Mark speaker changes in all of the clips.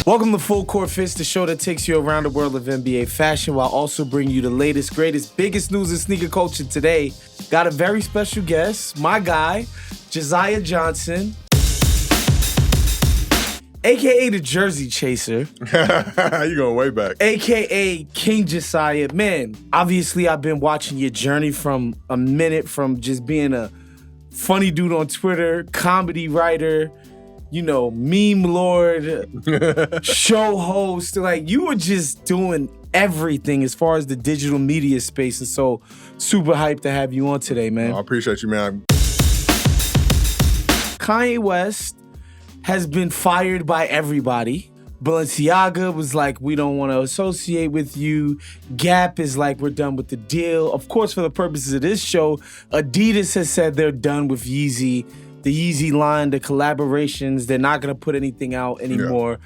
Speaker 1: Welcome to Full Court Fist, the show that takes you around the world of NBA fashion while also bringing you the latest, greatest, biggest news in sneaker culture today. Got a very special guest, my guy, Josiah Johnson, a.k.a. the Jersey Chaser.
Speaker 2: You going way back.
Speaker 1: A.k.a. King Josiah. Man, obviously I've been watching your journey from just being a funny dude on Twitter, comedy writer, meme lord, show host. Like, you were just doing everything as far as the digital media space. And so super hyped to have you on today, man.
Speaker 2: I appreciate you, man.
Speaker 1: Kanye West has been fired by everybody. Balenciaga was like, we don't want to associate with you. Gap is like, we're done with the deal. Of course, for the purposes of this show, Adidas has said they're done with Yeezy. The Yeezy line, the collaborations, they're not going to put anything out anymore,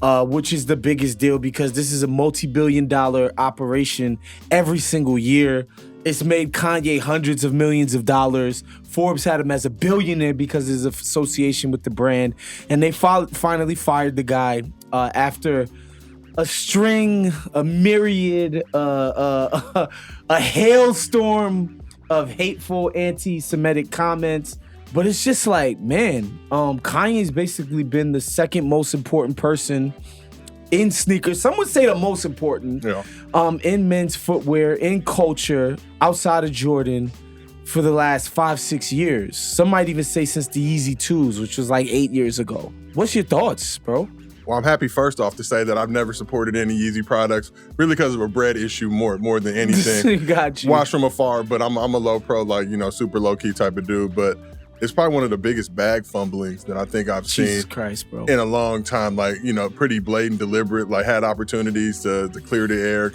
Speaker 1: which is the biggest deal because this is a multi-billion-dollar operation every single year. It's made Kanye hundreds of millions of dollars. Forbes had him as a billionaire because of his association with the brand. And they finally fired the guy after a myriad, a hailstorm of hateful anti-Semitic comments. But it's just like, man, Kanye's basically been the second most important person in sneakers. Some would say the most important in men's footwear, in culture, outside of Jordan for the last 5-6 years. Some might even say since the Yeezy 2s, which was like 8 years ago. What's your thoughts, bro?
Speaker 2: Well, I'm happy first off to say that I've never supported any Yeezy products, really because of a bread issue more than anything.
Speaker 1: Got you.
Speaker 2: Watch from afar, but I'm a low pro, super low key type of dude. But it's probably one of the biggest bag fumblings that I think I've
Speaker 1: Jesus
Speaker 2: seen
Speaker 1: Christ, bro.
Speaker 2: in a long time. Pretty blatant, deliberate, had opportunities to clear the air,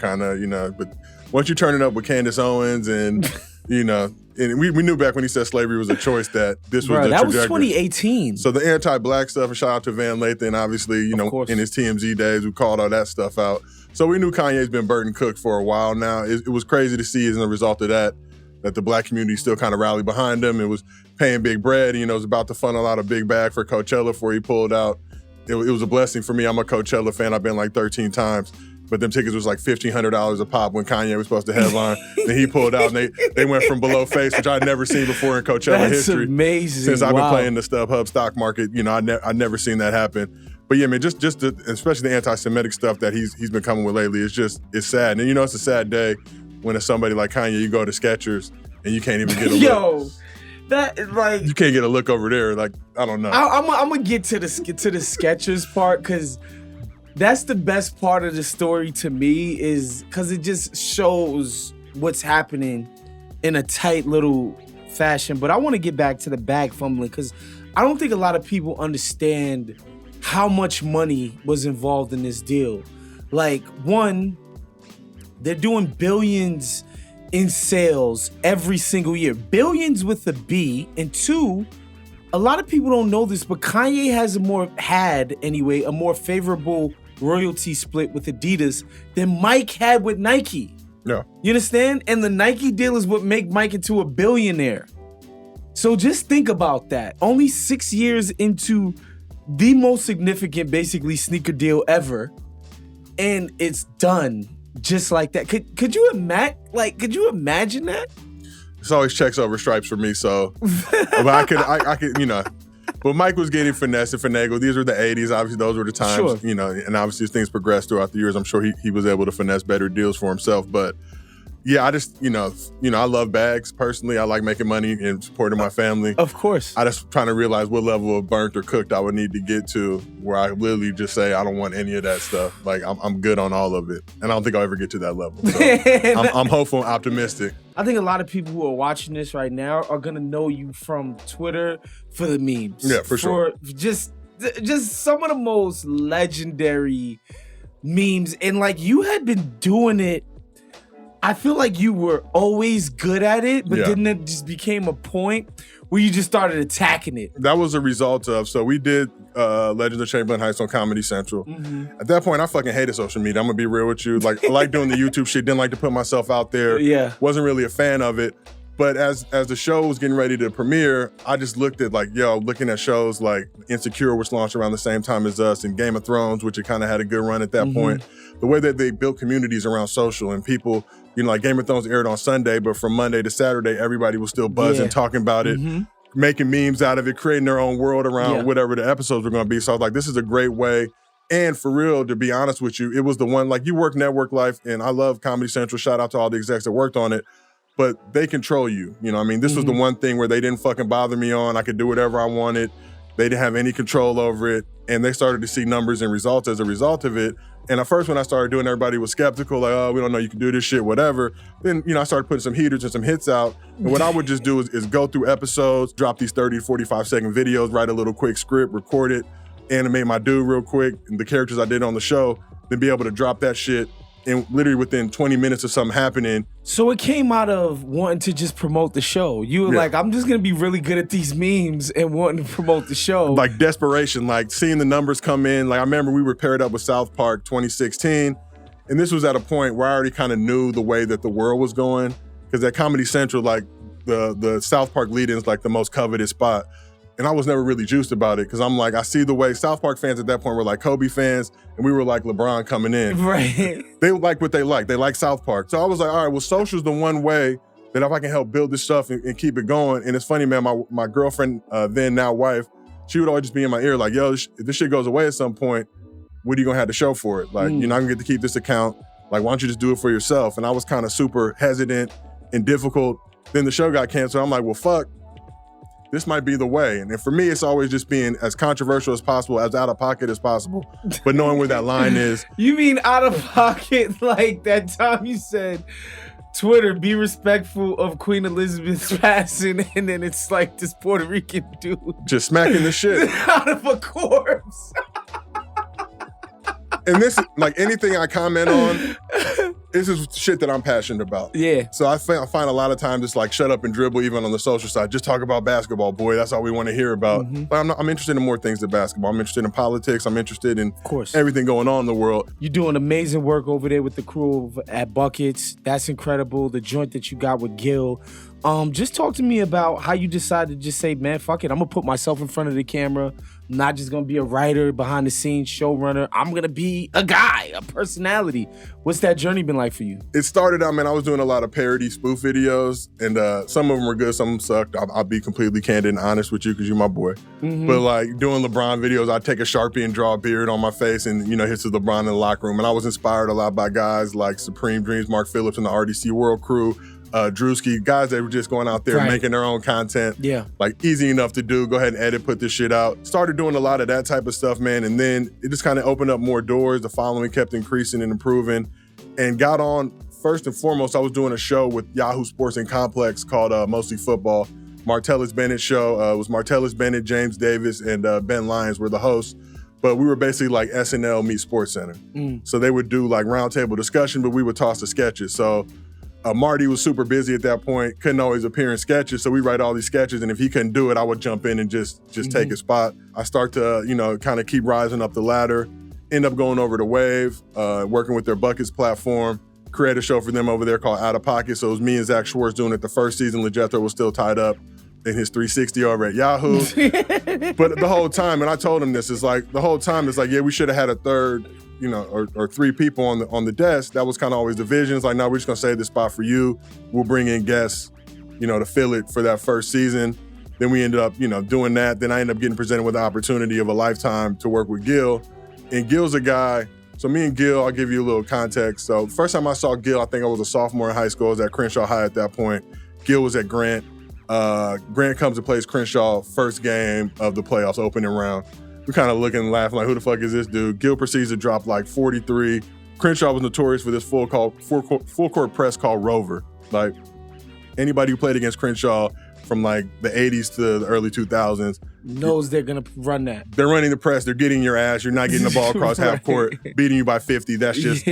Speaker 2: but once you turn it up with Candace Owens and, and we knew back when he said slavery was a choice that this was the trajectory.
Speaker 1: That was 2018.
Speaker 2: So the anti-black stuff, and shout out to Van Lathan, obviously, in his TMZ days, we called all that stuff out. So we knew Kanye's been burnt and cooked for a while now. It was crazy to see as a result of that the black community still kind of rallied behind him. It was paying big bread. It was about to funnel out a big bag for Coachella before he pulled out. It was a blessing for me. I'm a Coachella fan. I've been like 13 times. But them tickets was like $1,500 a pop when Kanye was supposed to headline. Then he pulled out and they went from below face, which I'd never seen before in Coachella history.
Speaker 1: That's amazing.
Speaker 2: Since I've been playing the StubHub stock market, I've never seen that happen. But yeah, man, especially the anti-Semitic stuff that he's been coming with lately, it's sad. And it's a sad day when it's somebody like Kanye, you go to Skechers and you can't even get a look. You can't get a look over there. I don't know.
Speaker 1: I'm gonna get to the Skechers part because that's the best part of the story to me, is because it just shows what's happening in a tight little fashion. But I want to get back to the bag fumbling because I don't think a lot of people understand how much money was involved in this deal. One, they're doing billions in sales every single year. Billions with a B. And two, a lot of people don't know this, but Kanye has a more favorable royalty split with Adidas than Mike had with Nike.
Speaker 2: Yeah.
Speaker 1: You understand? And the Nike deal is what made Mike into a billionaire. So just think about that. Only 6 years into the most significant, basically, sneaker deal ever, and it's done just like that. Could you imagine that?
Speaker 2: It's always checks over stripes for me, so but I could, but Mike was getting finessed and finagled. These were the 80s, obviously those were the times,
Speaker 1: Sure.
Speaker 2: And obviously as things progressed throughout the years, I'm sure he was able to finesse better deals for himself. But yeah, I just, I love bags personally. I like making money and supporting my family.
Speaker 1: Of course.
Speaker 2: I just trying to realize what level of burnt or cooked I would need to get to where I literally just say, I don't want any of that stuff. I'm good on all of it. And I don't think I'll ever get to that level. So I'm hopeful and optimistic.
Speaker 1: I think a lot of people who are watching this right now are going to know you from Twitter for the memes.
Speaker 2: Yeah, for sure.
Speaker 1: Just some of the most legendary memes. And you had been doing it. I feel like you were always good at it, but then it just became a point where you just started attacking it.
Speaker 2: That was a result of, so we did Legends of Chamberlain Heights on Comedy Central. Mm-hmm. At that point, I fucking hated social media. I'm gonna be real with you. I like doing the YouTube shit, didn't like to put myself out there.
Speaker 1: Yeah.
Speaker 2: Wasn't really a fan of it. But as the show was getting ready to premiere, I just looked at looking at shows like Insecure, which launched around the same time as us, and Game of Thrones, which it kind of had a good run at that point. The way that they built communities around social and people, like Game of Thrones aired on Sunday, but from Monday to Saturday, everybody was still buzzing, talking about it, making memes out of it, creating their own world around whatever the episodes were going to be. So I was like, this is a great way. And for real, to be honest with you, it was the one, like, you work network life, and I love Comedy Central. Shout out to all the execs that worked on it. But they control you. This was the one thing where they didn't fucking bother me on. I could do whatever I wanted. They didn't have any control over it. And they started to see numbers and results as a result of it. And at first when I started doing, everybody was skeptical, like, oh, we don't know you can do this shit, whatever. Then, I started putting some heaters and some hits out. And what I would just do is go through episodes, drop these 30 to 45 second videos, write a little quick script, record it, animate my dude real quick, and the characters I did on the show, then be able to drop that shit. And literally within 20 minutes of something happening.
Speaker 1: So it came out of wanting to just promote the show. You were like, I'm just going to be really good at these memes and wanting to promote the show.
Speaker 2: Like desperation, like seeing the numbers come in. Like I remember we were paired up with South Park 2016. And this was at a point where I already kind of knew the way that the world was going. Because at Comedy Central, like the South Park lead-in is like the most coveted spot. And I was never really juiced about it because I'm like, I see the way South Park fans at that point were like Kobe fans, and we were like LeBron coming in.
Speaker 1: Right.
Speaker 2: They like what they like. They like South Park. So I was like, all right, well, social's the one way that if I can help build this stuff and keep it going. And it's funny, man, my girlfriend, then now wife, she would always just be in my ear like, yo, if this shit goes away at some point, what are you gonna have to show for it? Like, you're not gonna get to keep this account. Like, why don't you just do it for yourself? And I was kind of super hesitant and difficult. Then the show got canceled. I'm like, well, fuck. This might be the way. And for me, it's always just being as controversial as possible, as out of pocket as possible, but knowing where that line is.
Speaker 1: You mean out of pocket like that time you said, Twitter, be respectful of Queen Elizabeth's passing, and then it's like this Puerto Rican dude.
Speaker 2: Just smacking the shit.
Speaker 1: out of a corpse.
Speaker 2: And this, like anything I comment on, this is shit that I'm passionate about.
Speaker 1: Yeah.
Speaker 2: So I find a lot of times it's like shut up and dribble, even on the social side. Just talk about basketball, boy. That's all we want to hear about. But I'm interested in more things than basketball. I'm interested in politics. I'm interested in everything going on in the world.
Speaker 1: You're doing amazing work over there with the crew at Buckets. That's incredible. The joint that you got with Gil. Just talk to me about how you decided to just say, man, fuck it. I'm going to put myself in front of the camera. I'm not just going to be a writer, behind the scenes, showrunner. I'm going to be a guy, a personality. What's that journey been like for you?
Speaker 2: It started out, man, I was doing a lot of parody spoof videos, and some of them were good, some of them sucked. I'll be completely candid and honest with you because you're my boy. But like doing LeBron videos, I'd take a Sharpie and draw a beard on my face and, hits with LeBron in the locker room. And I was inspired a lot by guys like Supreme Dreams, Mark Phillips, and the RDC World Crew. Drewski, guys that were just going out there making their own content. Yeah. Like easy enough to do. Go ahead and edit, put this shit out. Started doing a lot of that type of stuff, man. And then it just kind of opened up more doors. The following kept increasing and improving. And got on, first and foremost, I was doing a show with Yahoo Sports and Complex called Mostly Football. Martellus Bennett show. It was Martellus Bennett, James Davis, and Ben Lyons were the hosts. But we were basically like SNL meets Sports Center. So they would do like roundtable discussion, but we would toss the sketches. So Marty was super busy at that point, couldn't always appear in sketches, so we write all these sketches, and if he couldn't do it, I would jump in and just take his spot. I start to, kind of keep rising up the ladder, end up going over to Wave, working with their Buckets platform, create a show for them over there called Out of Pocket, so it was me and Zach Schwartz doing it the first season. LeJethro was still tied up in his 360 over at Yahoo. But the whole time, and I told him this, yeah, we should have had a third, or three people on the desk. That was kind of always the vision. It's like, no, we're just gonna save this spot for you. We'll bring in guests, to fill it for that first season. Then we ended up, doing that. Then I ended up getting presented with the opportunity of a lifetime to work with Gil. And Gil's a guy, so me and Gil, I'll give you a little context. So first time I saw Gil, I think I was a sophomore in high school. I was at Crenshaw High at that point. Gil was at Grant. Grant comes and plays Crenshaw first game of the playoffs, opening round. We kind of looking and laughing like, who the fuck is this dude? Gil proceeds to drop like 43. Crenshaw was notorious for this full court press called Rover. Like anybody who played against Crenshaw from like the 80s to the early 2000s
Speaker 1: knows they're gonna run that.
Speaker 2: They're running the press. They're getting your ass. You're not getting the ball across half court, beating you by 50. That's just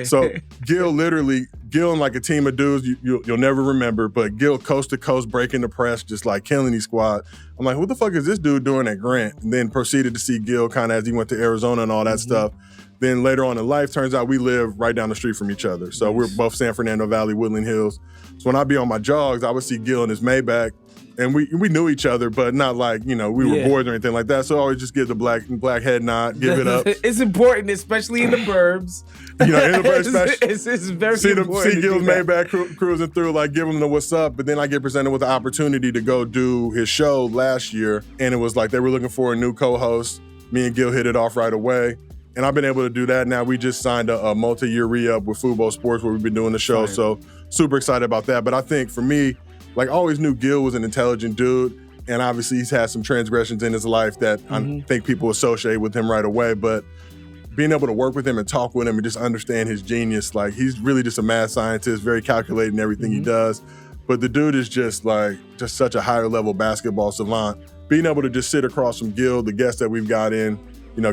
Speaker 2: so. Gil and like a team of dudes you'll never remember, but Gil coast to coast breaking the press, just like killing these squad. I'm like, what the fuck is this dude doing at Grant? And then proceeded to see Gil kind of as he went to Arizona and all that stuff. Then later on in life, turns out we live right down the street from each other. So we're both San Fernando Valley, Woodland Hills. So when I'd be on my jogs, I would see Gil in his Maybach. And we knew each other, but not like, we were boys or anything like that. So I always just give the black head nod, give it up.
Speaker 1: It's important, especially in the burbs.
Speaker 2: In the burbs, especially.
Speaker 1: It's very important.
Speaker 2: See Gil's Maybach cruising through, like give him the what's up. But then I get presented with the opportunity to go do his show last year. And it was like they were looking for a new co-host. Me and Gil hit it off right away. And I've been able to do that. Now we just signed a multi-year re-up with Fubo Sports where we've been doing the show. Fine. So super excited about that. But I think for me, like I always knew Gil was an intelligent dude. And obviously he's had some transgressions in his life that I think people associate with him right away. But being able to work with him and talk with him and just understand his genius, like he's really just a mad scientist, very calculated in everything he does. But the dude is just such a higher level basketball savant. Being able to just sit across from Gil, the guests that we've got in,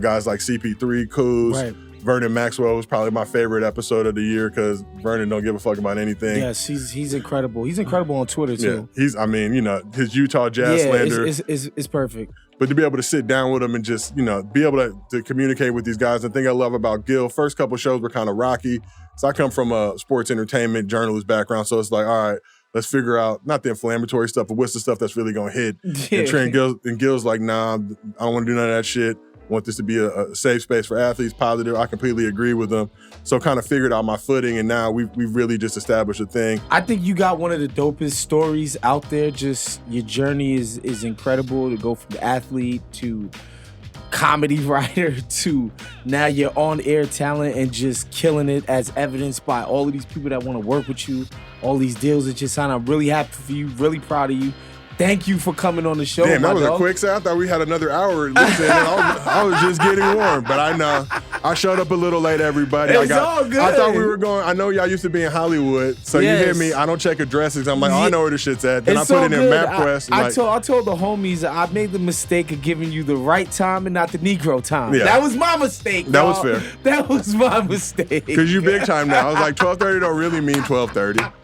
Speaker 2: guys like CP3, Kuz, right. Vernon Maxwell was probably my favorite episode of the year because Vernon don't give a fuck about anything.
Speaker 1: Yes, he's incredible. He's incredible on Twitter too.
Speaker 2: Yeah, his Utah Jazz slander
Speaker 1: is perfect.
Speaker 2: But to be able to sit down with him and just, be able to communicate with these guys. The thing I love about Gil, first couple shows were kind of rocky. So I come from a sports entertainment journalist background. So it's like, all right, let's figure out, not the inflammatory stuff, but what's the stuff that's really going to hit. Yeah. And Gil's like, nah, I don't want to do none of that shit. I want this to be a safe space for athletes, positive. I completely agree with them. So kind of figured out my footing, and now we've really just established a thing.
Speaker 1: I think you got one of the dopest stories out there. Just your journey is incredible to go from athlete to comedy writer to now you're on-air talent and just killing it, as evidenced by all of these people that want to work with you, all these deals that you signed. I'm really happy for you, really proud of you. Thank you for coming on the show.
Speaker 2: Damn, that was a quick set. I thought we had another hour. Listen, I was just getting warm, but I know. I showed up a little late, everybody.
Speaker 1: It's all good.
Speaker 2: I thought we were going. I know y'all used to be in Hollywood, so you hear me. I don't check addresses. I'm like, I know where the shit's at. Then I put it in MapQuest.
Speaker 1: I told the homies I made the mistake of giving you the right time and not the Negro time. Yeah. That was my mistake.
Speaker 2: That was fair.
Speaker 1: That was my mistake.
Speaker 2: Because you big time now. I was like, 12:30 don't really mean 12:30.